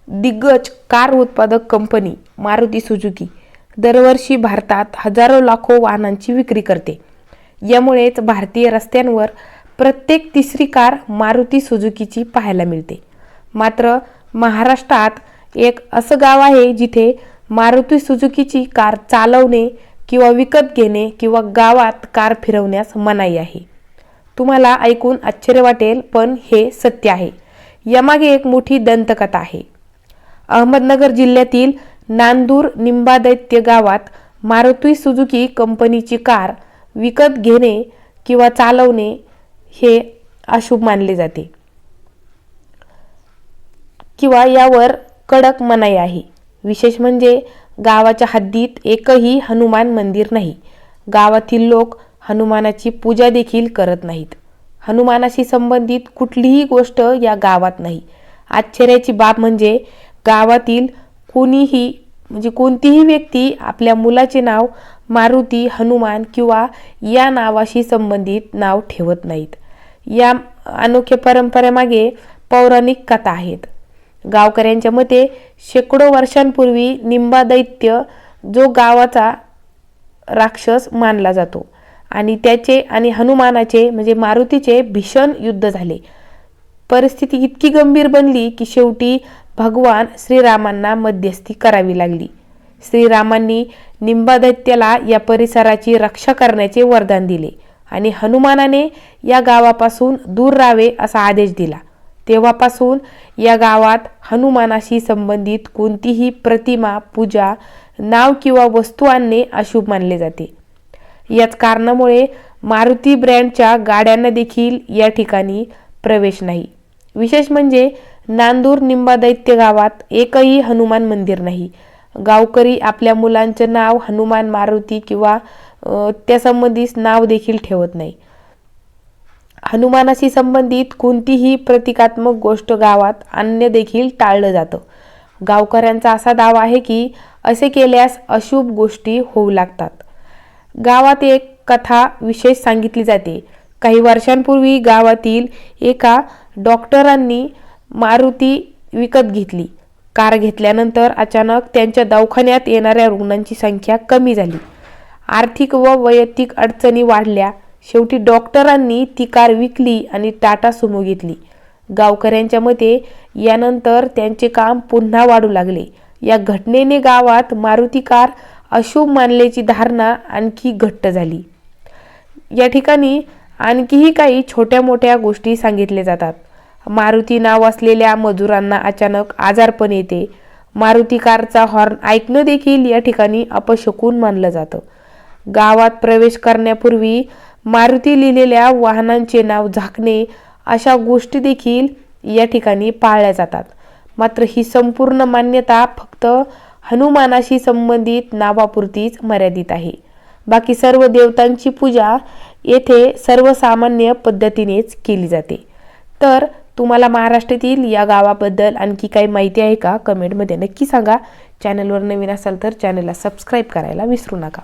दिग्गज कार उत्पादक company Maruti Suzuki दरवर्षी भारतात हजारो लाखो वाहनांची विक्री करते। यामुळेच भारतीय रस्त्यांवर प्रत्येक तिसरी कार मारुती सुझुकीची पाहायला मिळते। मात्र महाराष्ट्रात एक असं गाव आहे जिथे मारुती सुझुकीची कार चालवणे किंवा विकत घेणे किंवा गावात कार फिरवण्यास मनाई आहे। तुम्हाला ऐकून आश्चर्य वाटेल, पण हे सत्य आहे। यामागे एक मोठी दंतकथा आहे। अहमदनगर जिल्ह्यातील नांदूर निंबादैत्य गावात मारुती सुझुकी कंपनीची कार विकत घेणे किंवा चालवणे हे अशुभ मानले जाते किंवा यावर कडक मनाई आहे। विशेष म्हणजे गावाच्या हद्दीत एकही हनुमान मंदिर नाही। गावातील लोक हनुमानाची पूजा देखील करत नाहीत। हनुमानाशी संबंधित कुठलीही गोष्ट या गावात नाही। आश्चर्याची बाब म्हणजे गावातील कोणतीही व्यक्ती आपल्या मुलाचे नाव मारुती, हनुमान किंवा या नावाशी संबंधित नाव ठेवत नाहीत। या अनोख्या परंपरेमागे पौराणिक कथा आहेत। गावकऱ्यांच्या मते शेकडो वर्षांपूर्वी निंबादैत्य जो गावाचा राक्षस मानला जातो आणि त्याचे आणि हनुमानाचे म्हणजे मारुतीचे भीषण युद्ध झाले। परिस्थिती इतकी गंभीर बनली की शेवटी भगवान श्रीरामांना मध्यस्थी करावी लागली। श्रीरामांनी निंबादैत्याला या परिसराची रक्षा करण्याचे वरदान दिले आणि हनुमानाने या गावापासून दूर राहावे असा आदेश दिला। तेव्हापासून या गावात हनुमानाशी संबंधित कोणतीही प्रतिमा, पूजा, नाव किंवा वस्तू आणणे अशुभ मानले जाते। याच कारणामुळे मारुती ब्रँडच्या गाड्यांना देखील या ठिकाणी प्रवेश नाही। विशेष म्हणजे नांदूर निंबादैत्य गावात एकही हनुमान मंदिर नाही। गावकरी आपल्या मुलांचे नाव हनुमान, मारुती किंवा त्या संबंधित नाव देखील ठेवत नाही। हनुमानाशी संबंधित कोणतीही प्रतिकात्मक गोष्ट गावात आणणे देखील टाळलं जातं। गावकऱ्यांचा असा दावा आहे की असे केल्यास अशुभ गोष्टी होऊ लागतात। गावात एक कथा विशेष सांगितली जाते। काही वर्षांपूर्वी गावातील एका डॉक्टरांनी मारुती विकत घेतली। कार घेतल्यानंतर अचानक त्यांच्या दवाखान्यात येणाऱ्या रुग्णांची संख्या कमी झाली। आर्थिक व वैयक्तिक अडचणी वाढल्या। शेवटी डॉक्टरांनी ती कार विकली आणि टाटा सुमो घेतली। गावकऱ्यांच्या मते यानंतर त्यांचे काम पुन्हा वाढू लागले। या घटनेने गावात मारुती कार अशुभ मानल्याची धारणा आणखी घट्ट झाली। या ठिकाणी आणखीही काही छोट्या मोठ्या गोष्टी सांगितल्या जातात। मारुती नाव असलेल्या मजुरांना अचानक आजारपण येते। मारुती कारचा हॉर्न ऐकणं देखील या ठिकाणी अपशकुन मानलं जातं। गावात प्रवेश करण्यापूर्वी मारुती लिहिलेल्या वाहनांचे नाव झाकणे अशा गोष्टी देखील या ठिकाणी पाळल्या जातात। मात्र ही संपूर्ण मान्यता फक्त हनुमानाशी संबंधित नावापुरतीच मर्यादित आहे। बाकी सर्व देवतांची पूजा येथे सर्वसामान्य पद्धतीनेच केली जाते। तर तुम्हाला महाराष्ट्रातील या गावाबद्दल आणखी काही माहिती आहे का? कमेंटमध्ये नक्की सांगा। चॅनलवर नवीन असाल तर चॅनलला सबस्क्राईब करायला विसरू नका।